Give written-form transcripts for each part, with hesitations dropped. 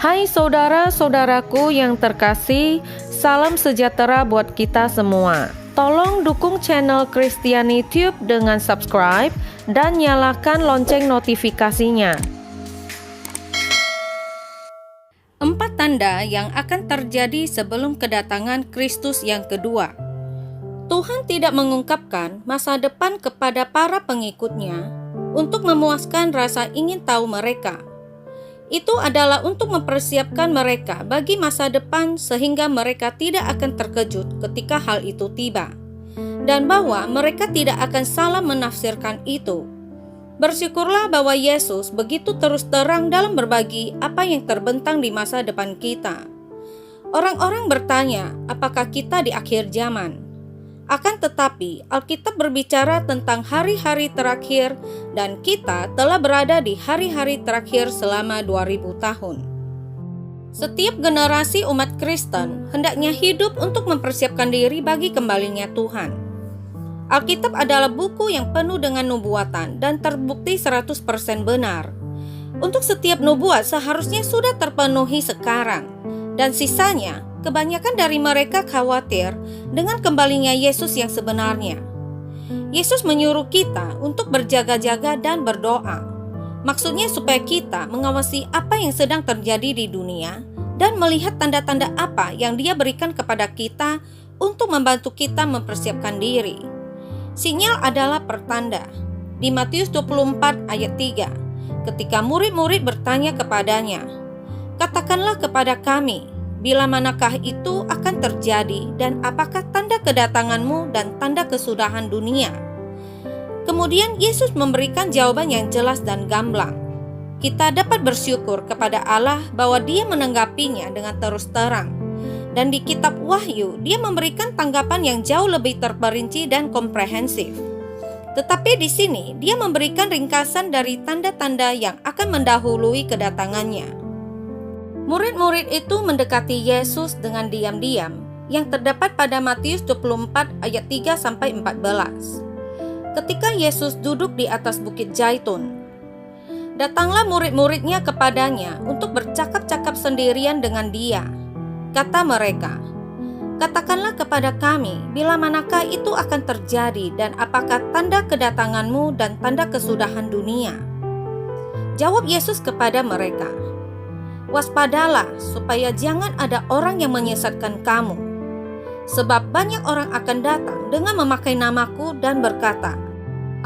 Hai saudara-saudaraku yang terkasih, salam sejahtera buat kita semua. Tolong dukung channel Kristiani Tube dengan subscribe dan nyalakan lonceng notifikasinya. 4 tanda yang akan terjadi sebelum kedatangan Kristus yang kedua. Tuhan tidak mengungkapkan masa depan kepada para pengikutnya untuk memuaskan rasa ingin tahu mereka. Itu adalah untuk mempersiapkan mereka bagi masa depan sehingga mereka tidak akan terkejut ketika hal itu tiba, dan bahwa mereka tidak akan salah menafsirkan itu. Bersyukurlah bahwa Yesus begitu terus terang dalam berbagi apa yang terbentang di masa depan kita. Orang-orang bertanya, apakah kita di akhir zaman? Akan tetapi, Alkitab berbicara tentang hari-hari terakhir dan kita telah berada di hari-hari terakhir selama 2000 tahun. Setiap generasi umat Kristen hendaknya hidup untuk mempersiapkan diri bagi kembalinya Tuhan. Alkitab adalah buku yang penuh dengan nubuatan dan terbukti 100% benar. Untuk setiap nubuat seharusnya sudah terpenuhi sekarang, dan sisanya kebanyakan dari mereka khawatir dengan kembalinya Yesus yang sebenarnya. Yesus menyuruh kita untuk berjaga-jaga dan berdoa. Maksudnya supaya kita mengawasi apa yang sedang terjadi di dunia dan melihat tanda-tanda apa yang Dia berikan kepada kita untuk membantu kita mempersiapkan diri. Sinyal adalah pertanda. Di Matius 24 ayat 3, ketika murid-murid bertanya kepadanya, "Katakanlah kepada kami, bila manakah itu akan terjadi dan apakah tanda kedatanganmu dan tanda kesudahan dunia?" Kemudian Yesus memberikan jawaban yang jelas dan gamblang. Kita dapat bersyukur kepada Allah bahwa Dia menanggapinya dengan terus terang. Dan di kitab Wahyu, Dia memberikan tanggapan yang jauh lebih terperinci dan komprehensif. Tetapi di sini, Dia memberikan ringkasan dari tanda-tanda yang akan mendahului kedatangannya. Murid-murid itu mendekati Yesus dengan diam-diam yang terdapat pada Matius 24 ayat 3-14. Ketika Yesus duduk di atas bukit Zaitun, datanglah murid-muridnya kepadanya untuk bercakap-cakap sendirian dengan Dia. Kata mereka, "Katakanlah kepada kami, bila manakah itu akan terjadi dan apakah tanda kedatanganmu dan tanda kesudahan dunia?" Jawab Yesus kepada mereka, "Waspadalah supaya jangan ada orang yang menyesatkan kamu. Sebab banyak orang akan datang dengan memakai namaku dan berkata,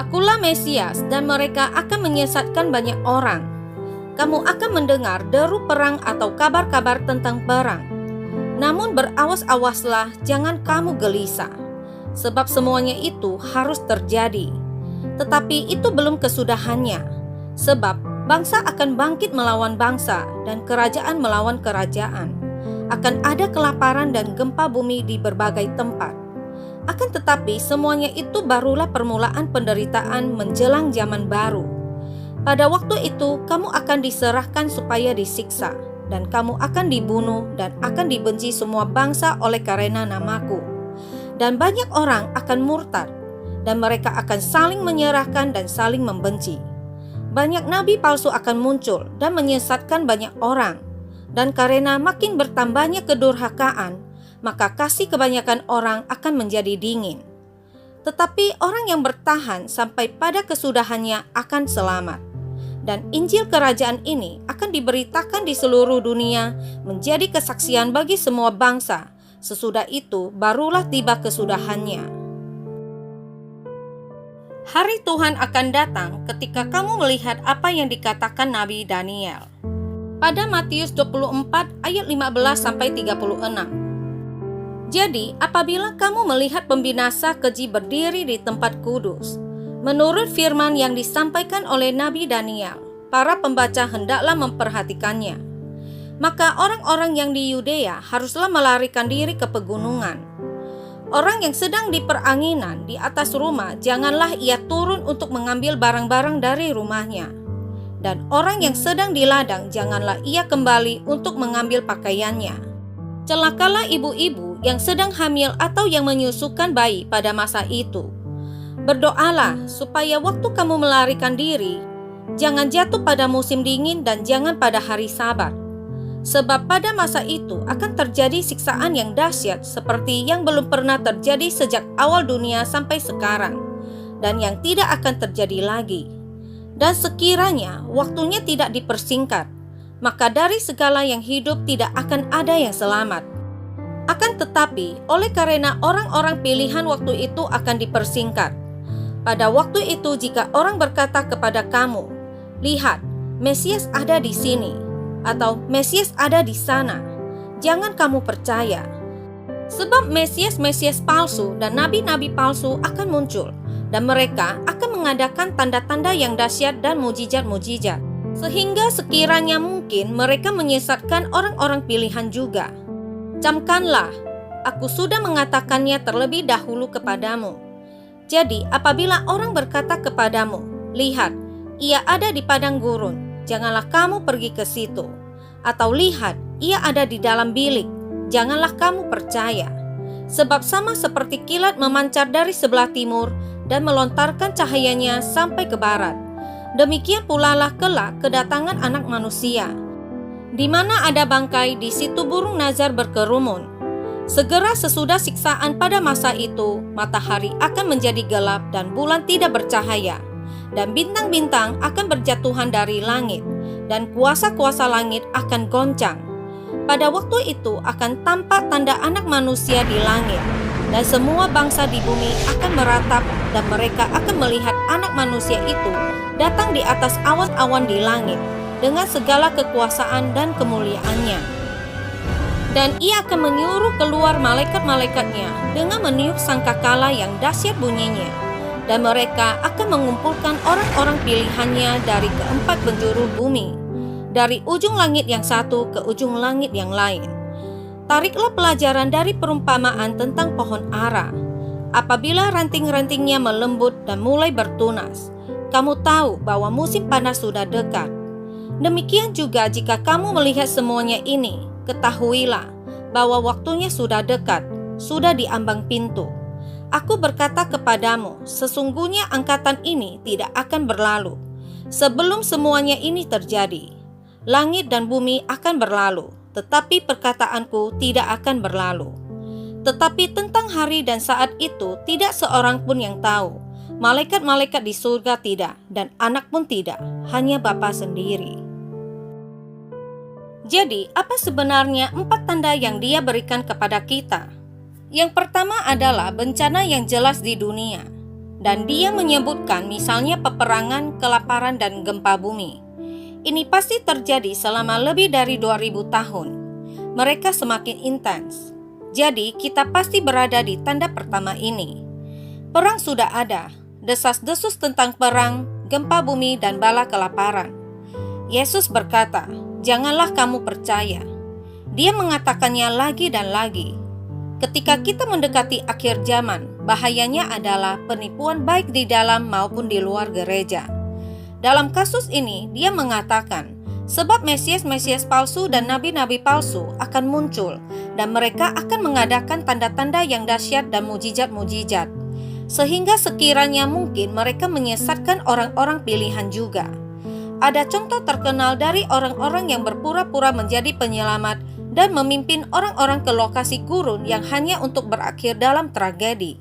'Akulah Mesias,' dan mereka akan menyesatkan banyak orang. Kamu akan mendengar deru perang atau kabar-kabar tentang perang. Namun berawas-awaslah, jangan kamu gelisah, sebab semuanya itu harus terjadi. Tetapi itu belum kesudahannya, sebab bangsa akan bangkit melawan bangsa dan kerajaan melawan kerajaan. Akan ada kelaparan dan gempa bumi di berbagai tempat. Akan tetapi semuanya itu barulah permulaan penderitaan menjelang zaman baru. Pada waktu itu kamu akan diserahkan supaya disiksa, dan kamu akan dibunuh dan akan dibenci semua bangsa oleh karena namaku. Dan banyak orang akan murtad, dan mereka akan saling menyerahkan dan saling membenci. Banyak nabi palsu akan muncul dan menyesatkan banyak orang. Dan karena makin bertambahnya kedurhakaan, maka kasih kebanyakan orang akan menjadi dingin. Tetapi orang yang bertahan sampai pada kesudahannya akan selamat. Dan Injil Kerajaan ini akan diberitakan di seluruh dunia menjadi kesaksian bagi semua bangsa. Sesudah itu barulah tiba kesudahannya. Hari Tuhan akan datang ketika kamu melihat apa yang dikatakan Nabi Daniel. Pada Matius 24 ayat 15-36. Jadi apabila kamu melihat pembinasa keji berdiri di tempat kudus, menurut firman yang disampaikan oleh Nabi Daniel, para pembaca hendaklah memperhatikannya. Maka orang-orang yang di Yudea haruslah melarikan diri ke pegunungan. Orang yang sedang di peranginan di atas rumah, janganlah ia turun untuk mengambil barang-barang dari rumahnya. Dan orang yang sedang di ladang, janganlah ia kembali untuk mengambil pakaiannya. Celakalah ibu-ibu yang sedang hamil atau yang menyusukan bayi pada masa itu. Berdoalah supaya waktu kamu melarikan diri, jangan jatuh pada musim dingin dan jangan pada hari Sabat. Sebab pada masa itu akan terjadi siksaan yang dahsyat seperti yang belum pernah terjadi sejak awal dunia sampai sekarang, dan yang tidak akan terjadi lagi. Dan sekiranya waktunya tidak dipersingkat, maka dari segala yang hidup tidak akan ada yang selamat. Akan tetapi, oleh karena orang-orang pilihan waktu itu akan dipersingkat, pada waktu itu jika orang berkata kepada kamu, "Lihat, Mesias ada di sini," atau "Mesias ada di sana," jangan kamu percaya. Sebab Mesias-Mesias palsu dan nabi-nabi palsu akan muncul, dan mereka akan mengadakan tanda-tanda yang dahsyat dan mujizat-mujizat, sehingga sekiranya mungkin mereka menyesatkan orang-orang pilihan juga. Camkanlah, aku sudah mengatakannya terlebih dahulu kepadamu. Jadi apabila orang berkata kepadamu, "Lihat, ia ada di padang gurun," janganlah kamu pergi ke situ. Atau "Lihat, ia ada di dalam bilik," janganlah kamu percaya. Sebab sama seperti kilat memancar dari sebelah timur dan melontarkan cahayanya sampai ke barat, demikian pula lah kelak kedatangan Anak Manusia. Di mana ada bangkai, di situ burung nazar berkerumun. Segera sesudah siksaan pada masa itu, matahari akan menjadi gelap dan bulan tidak bercahaya, dan bintang-bintang akan berjatuhan dari langit, dan kuasa-kuasa langit akan goncang. Pada waktu itu akan tampak tanda Anak Manusia di langit, dan semua bangsa di bumi akan meratap, dan mereka akan melihat Anak Manusia itu datang di atas awan-awan di langit dengan segala kekuasaan dan kemuliaannya. Dan ia akan menyuruh keluar malaikat-malaikatnya dengan meniup sangkakala yang dahsyat bunyinya, dan mereka akan mengumpulkan orang-orang pilihannya dari keempat penjuru bumi, dari ujung langit yang satu ke ujung langit yang lain. Tariklah pelajaran dari perumpamaan tentang pohon ara. Apabila ranting-rantingnya melembut dan mulai bertunas, kamu tahu bahwa musim panas sudah dekat. Demikian juga jika kamu melihat semuanya ini, ketahuilah bahwa waktunya sudah dekat, sudah di ambang pintu. Aku berkata kepadamu, sesungguhnya angkatan ini tidak akan berlalu sebelum semuanya ini terjadi. Langit dan bumi akan berlalu, tetapi perkataanku tidak akan berlalu. Tetapi tentang hari dan saat itu tidak seorang pun yang tahu, malaikat-malaikat di surga tidak, dan Anak pun tidak, hanya Bapa sendiri. Jadi, apa sebenarnya 4 tanda yang Dia berikan kepada kita? Yang pertama adalah bencana yang jelas di dunia, dan Dia menyebutkan misalnya peperangan, kelaparan, dan gempa bumi. Ini pasti terjadi selama lebih dari 2000 tahun. Mereka semakin intens. Jadi, kita pasti berada di tanda pertama ini. Perang sudah ada, desas-desus tentang perang, gempa bumi, dan bala kelaparan. Yesus berkata, "Janganlah kamu percaya." Dia mengatakannya lagi dan lagi. Ketika kita mendekati akhir zaman, bahayanya adalah penipuan baik di dalam maupun di luar gereja. Dalam kasus ini, dia mengatakan, sebab Mesias-Mesias palsu dan nabi-nabi palsu akan muncul, dan mereka akan mengadakan tanda-tanda yang dahsyat dan mujizat-mujizat, sehingga sekiranya mungkin mereka menyesatkan orang-orang pilihan juga. Ada contoh terkenal dari orang-orang yang berpura-pura menjadi penyelamat dan memimpin orang-orang ke lokasi gurun yang hanya untuk berakhir dalam tragedi.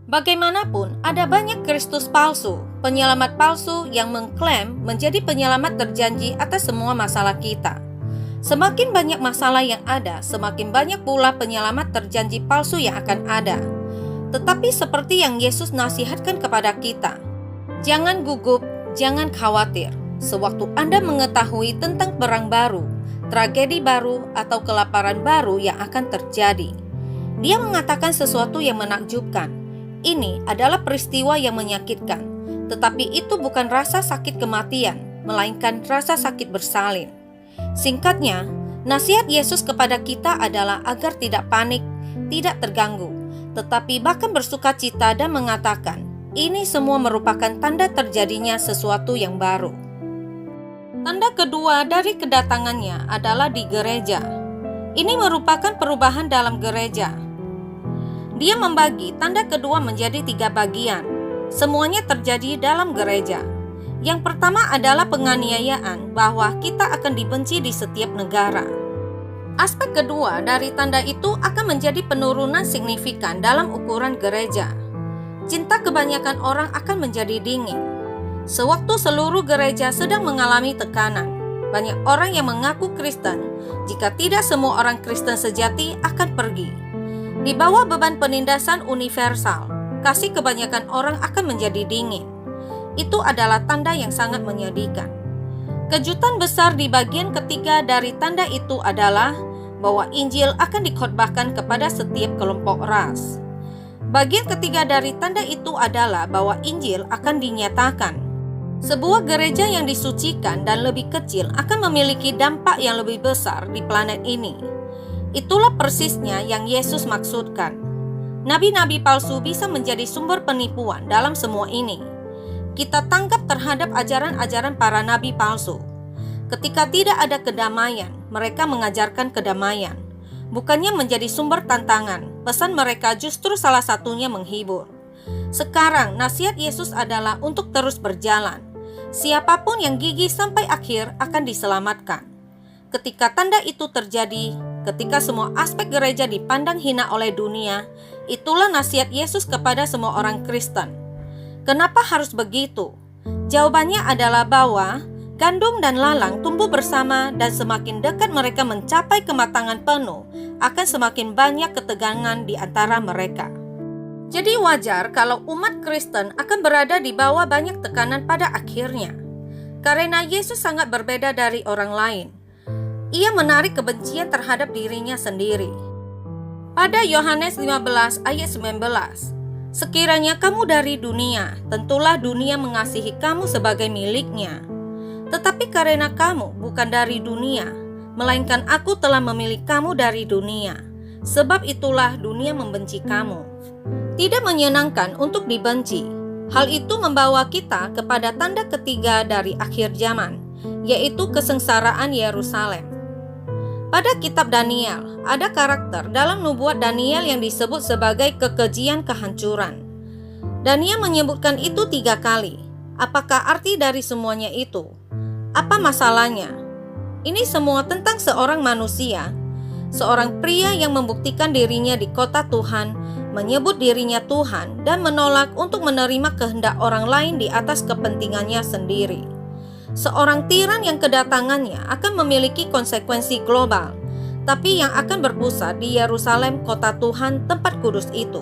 Bagaimanapun, ada banyak Kristus palsu, penyelamat palsu yang mengklaim menjadi penyelamat terjanji atas semua masalah kita. Semakin banyak masalah yang ada, semakin banyak pula penyelamat terjanji palsu yang akan ada. Tetapi seperti yang Yesus nasihatkan kepada kita, jangan gugup, jangan khawatir. Sewaktu Anda mengetahui tentang perang baru, tragedi baru, atau kelaparan baru yang akan terjadi, Dia mengatakan sesuatu yang menakjubkan. Ini adalah peristiwa yang menyakitkan, tetapi itu bukan rasa sakit kematian, melainkan rasa sakit bersalin. Singkatnya, nasihat Yesus kepada kita adalah agar tidak panik, tidak terganggu, tetapi bahkan bersukacita dan mengatakan, ini semua merupakan tanda terjadinya sesuatu yang baru. Tanda kedua dari kedatangannya adalah di gereja. Ini merupakan perubahan dalam gereja. Dia membagi tanda kedua menjadi 3 bagian. Semuanya terjadi dalam gereja. Yang pertama adalah penganiayaan, bahwa kita akan dibenci di setiap negara. Aspek kedua dari tanda itu akan menjadi penurunan signifikan dalam ukuran gereja. Cinta kebanyakan orang akan menjadi dingin. Sewaktu seluruh gereja sedang mengalami tekanan, banyak orang yang mengaku Kristen, jika tidak semua orang Kristen sejati akan pergi. Di bawah beban penindasan universal, kasih kebanyakan orang akan menjadi dingin. Itu adalah tanda yang sangat menyedihkan. Kejutan besar di bagian ketiga dari tanda itu adalah bahwa Injil akan dikhotbahkan kepada setiap kelompok ras. Bagian ketiga dari tanda itu adalah bahwa Injil akan dinyatakan. Sebuah gereja yang disucikan dan lebih kecil akan memiliki dampak yang lebih besar di planet ini. Itulah persisnya yang Yesus maksudkan. Nabi-nabi palsu bisa menjadi sumber penipuan dalam semua ini. Kita tangkap terhadap ajaran-ajaran para nabi palsu. Ketika tidak ada kedamaian, mereka mengajarkan kedamaian. Bukannya menjadi sumber tantangan, pesan mereka justru salah satunya menghibur. Sekarang nasihat Yesus adalah untuk terus berjalan. Siapapun yang gigih sampai akhir akan diselamatkan. Ketika tanda itu terjadi, ketika semua aspek gereja dipandang hina oleh dunia, itulah nasihat Yesus kepada semua orang Kristen. Kenapa harus begitu? Jawabannya adalah bahwa gandum dan lalang tumbuh bersama dan semakin dekat mereka mencapai kematangan penuh, akan semakin banyak ketegangan di antara mereka. Jadi wajar kalau umat Kristen akan berada di bawah banyak tekanan pada akhirnya. Karena Yesus sangat berbeda dari orang lain. Ia menarik kebencian terhadap dirinya sendiri. Pada Yohanes 15 ayat 19, sekiranya kamu dari dunia, tentulah dunia mengasihi kamu sebagai miliknya. Tetapi karena kamu bukan dari dunia, melainkan aku telah memilih kamu dari dunia. Sebab itulah dunia membenci kamu. Tidak menyenangkan untuk dibenci. Hal itu membawa kita kepada tanda ketiga dari akhir zaman, yaitu kesengsaraan Yerusalem. Pada kitab Daniel, ada karakter dalam nubuat Daniel yang disebut sebagai kekejian kehancuran. Daniel menyebutkan itu 3 kali. Apakah arti dari semuanya itu? Apa masalahnya? Ini semua tentang seorang manusia, seorang pria yang membuktikan dirinya di kota Tuhan, menyebut dirinya Tuhan, dan menolak untuk menerima kehendak orang lain di atas kepentingannya sendiri. Seorang tiran yang kedatangannya akan memiliki konsekuensi global, tapi yang akan berpusat di Yerusalem, kota Tuhan, tempat kudus itu.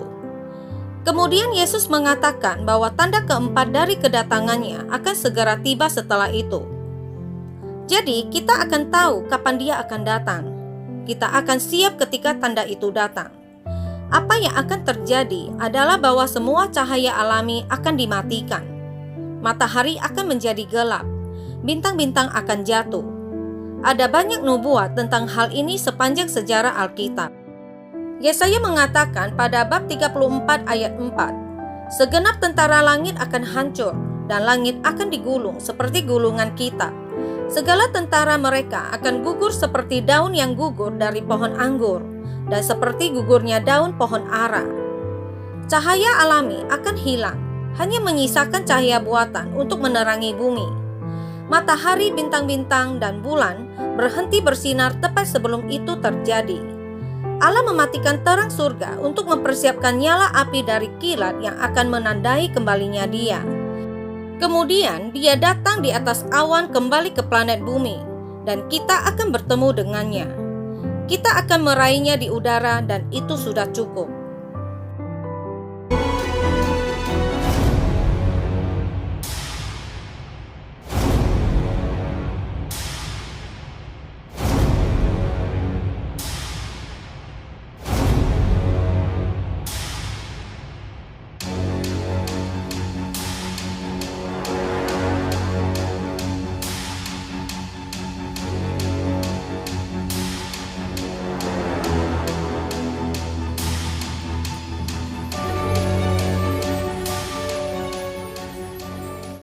Kemudian Yesus mengatakan bahwa tanda keempat dari kedatangannya akan segera tiba setelah itu. Jadi kita akan tahu kapan dia akan datang. Kita akan siap ketika tanda itu datang. Apa yang akan terjadi adalah bahwa semua cahaya alami akan dimatikan. Matahari akan menjadi gelap. Bintang-bintang akan jatuh. Ada banyak nubuat tentang hal ini sepanjang sejarah Alkitab. Yesaya mengatakan pada bab 34 ayat 4, segenap tentara langit akan hancur dan langit akan digulung seperti gulungan kitab. Segala tentara mereka akan gugur seperti daun yang gugur dari pohon anggur dan seperti gugurnya daun pohon ara. Cahaya alami akan hilang, hanya menyisakan cahaya buatan untuk menerangi bumi. Matahari, bintang-bintang, dan bulan berhenti bersinar tepat sebelum itu terjadi. Allah mematikan terang surga untuk mempersiapkan nyala api dari kilat yang akan menandai kembalinya Dia. Kemudian Dia datang di atas awan kembali ke planet bumi, dan kita akan bertemu dengannya. Kita akan meraihnya di udara, dan itu sudah cukup.